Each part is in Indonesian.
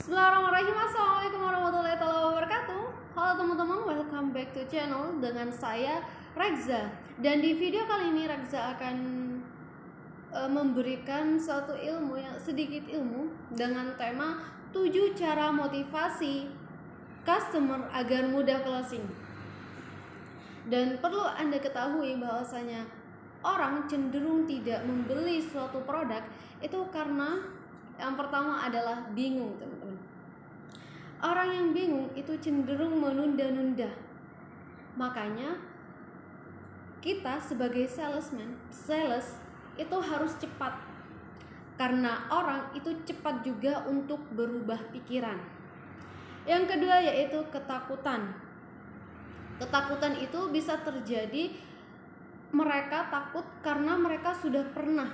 Bismillahirrahmanirrahim. Assalamualaikum warahmatullahi wabarakatuh. Halo teman-teman, welcome back to channel dengan saya Regza. Dan di video kali ini Regza akan memberikan suatu ilmu, yang sedikit ilmu dengan tema 7 cara motivasi customer agar mudah closing. Dan perlu Anda ketahui bahwasanya orang cenderung tidak membeli suatu produk itu karena yang pertama adalah bingung, teman-teman. Orang yang bingung itu cenderung menunda-nunda. Makanya kita sebagai sales itu harus cepat. Karena orang itu cepat juga untuk berubah pikiran. Yang kedua yaitu ketakutan. Ketakutan itu bisa terjadi, mereka takut karena mereka sudah pernah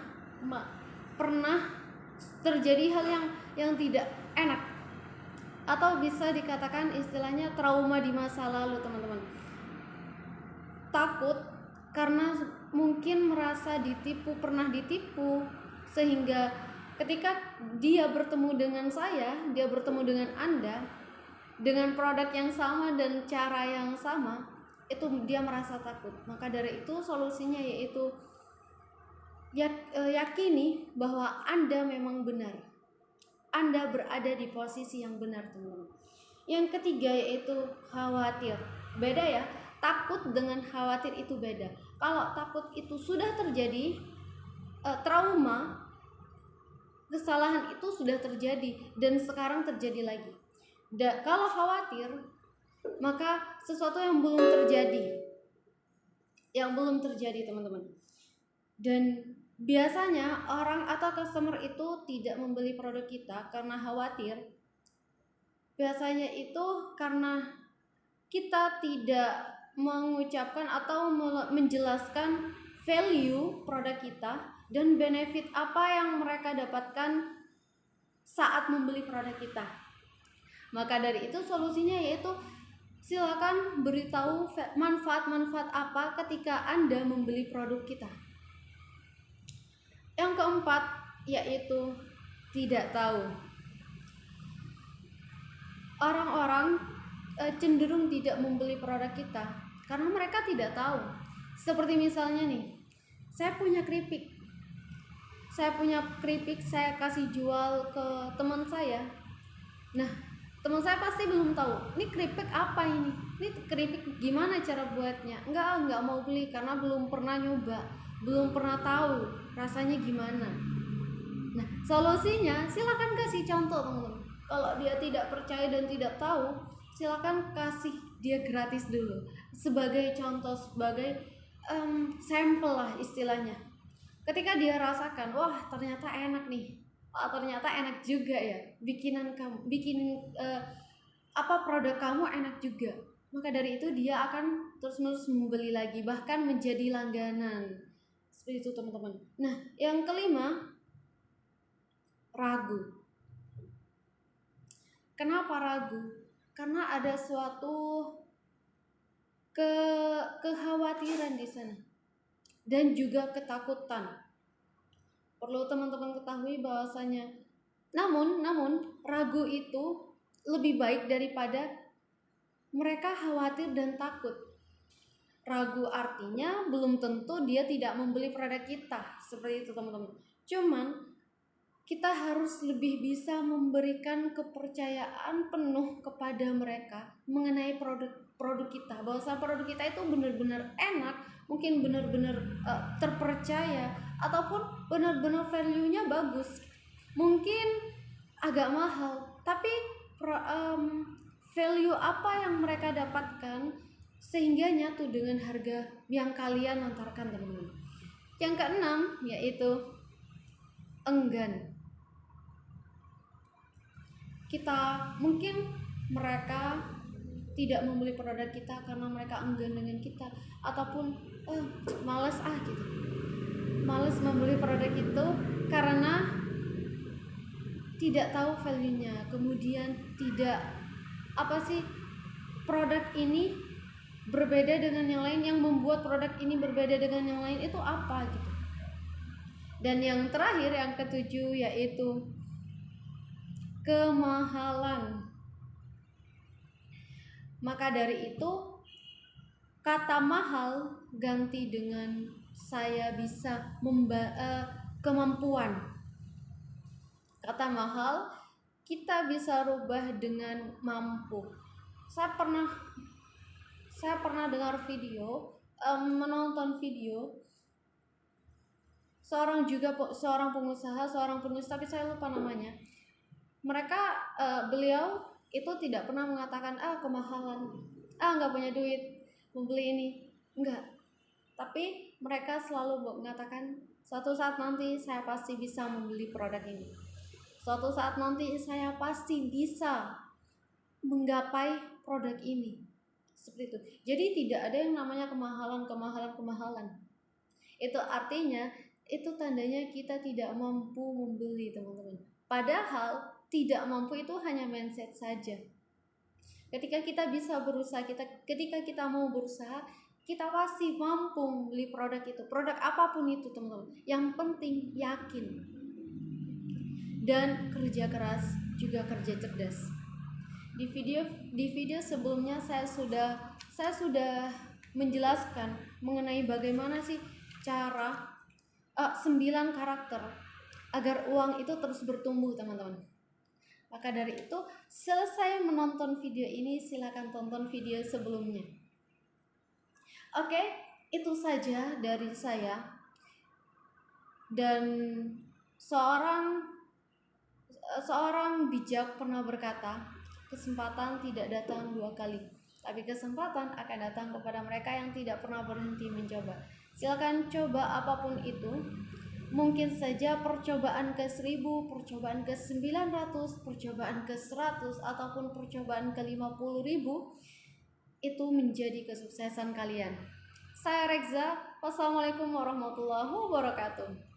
terjadi hal yang tidak enak, atau bisa dikatakan istilahnya trauma di masa lalu, teman-teman. Takut karena mungkin merasa pernah ditipu, sehingga ketika dia bertemu dengan saya, dia bertemu dengan Anda dengan produk yang sama dan cara yang sama, itu dia merasa takut. Maka dari itu solusinya yaitu yakini bahwa Anda memang benar. Anda berada di posisi yang benar, teman-teman. Yang ketiga yaitu khawatir. Beda ya, takut dengan khawatir itu beda. Kalau takut itu sudah terjadi, trauma, kesalahan itu sudah terjadi dan sekarang terjadi lagi. Kalau khawatir, maka sesuatu yang belum terjadi, teman-teman. Dan biasanya orang atau customer itu tidak membeli produk kita karena khawatir. Biasanya itu karena kita tidak mengucapkan atau menjelaskan value produk kita dan benefit apa yang mereka dapatkan saat membeli produk kita. Maka dari itu solusinya yaitu silakan beritahu manfaat-manfaat apa ketika Anda membeli produk kita. Yang keempat yaitu tidak tahu. Orang-orang cenderung tidak membeli produk kita karena mereka tidak tahu. Seperti misalnya nih, saya punya keripik, saya kasih jual ke teman saya. Nah, teman saya pasti belum tahu, ini keripik apa ini keripik gimana cara buatnya. Enggak mau beli karena belum pernah nyoba, belum pernah tahu rasanya gimana. Nah, solusinya silakan kasih contoh, teman-teman. Kalau dia tidak percaya dan tidak tahu, silakan kasih dia gratis dulu sebagai contoh, sebagai sampel lah istilahnya. Ketika dia rasakan, wah ternyata enak nih, ternyata enak juga ya, produk kamu enak juga. Maka dari itu dia akan terus-menerus membeli lagi, bahkan menjadi langganan. Seperti itu, teman-teman. Nah, yang kelima, ragu. Kenapa ragu? Karena ada suatu kekhawatiran di sana dan juga ketakutan. Perlu teman-teman ketahui bahwasanya namun ragu itu lebih baik daripada mereka khawatir dan takut. Ragu artinya belum tentu dia tidak membeli produk kita, seperti itu, teman-teman. Cuman kita harus lebih bisa memberikan kepercayaan penuh kepada mereka mengenai produk kita, bahwa produk kita itu benar-benar enak, mungkin benar-benar terpercaya, ataupun benar-benar value-nya bagus. Mungkin agak mahal, tapi value apa yang mereka dapatkan sehingga nyatu dengan harga yang kalian lontarkan, teman-teman. Yang keenam yaitu enggan. Mereka tidak membeli produk kita karena mereka enggan dengan kita, ataupun malas membeli produk itu karena tidak tahu value-nya, kemudian produk ini berbeda dengan yang lain, yang membuat produk ini berbeda dengan yang lain itu apa gitu. Dan yang terakhir, yang ketujuh, yaitu kemahalan. Maka dari itu, kata mahal ganti dengan saya bisa kemampuan. Kata mahal kita bisa rubah dengan mampu. Saya pernah dengar video, menonton video seorang pengusaha, seorang penulis, tapi saya lupa namanya. Beliau itu tidak pernah mengatakan kemahalan, nggak punya duit membeli ini, enggak. Tapi mereka selalu mengatakan suatu saat nanti saya pasti bisa membeli produk ini. Suatu saat nanti saya pasti bisa menggapai produk ini. Seperti itu. Jadi tidak ada yang namanya kemahalan. Itu artinya, itu tandanya kita tidak mampu membeli, teman-teman. Padahal tidak mampu itu hanya mindset saja. Ketika kita bisa berusaha, ketika kita mau berusaha, kita pasti mampu membeli produk itu, produk apapun itu, teman-teman. Yang penting yakin dan kerja keras, juga kerja cerdas. Di video sebelumnya saya sudah menjelaskan mengenai bagaimana sih cara 9 karakter agar uang itu terus bertumbuh, teman-teman. Maka dari itu, selesai menonton video ini, silakan tonton video sebelumnya. Oke, itu saja dari saya. Dan seorang bijak pernah berkata, kesempatan tidak datang 2 kali, tapi kesempatan akan datang kepada mereka yang tidak pernah berhenti mencoba. Silakan coba apapun itu. Mungkin saja percobaan ke 1000, percobaan ke 900, percobaan ke 100, ataupun percobaan ke 50.000 itu menjadi kesuksesan kalian. Saya Rekza. Wassalamualaikum warahmatullahi wabarakatuh.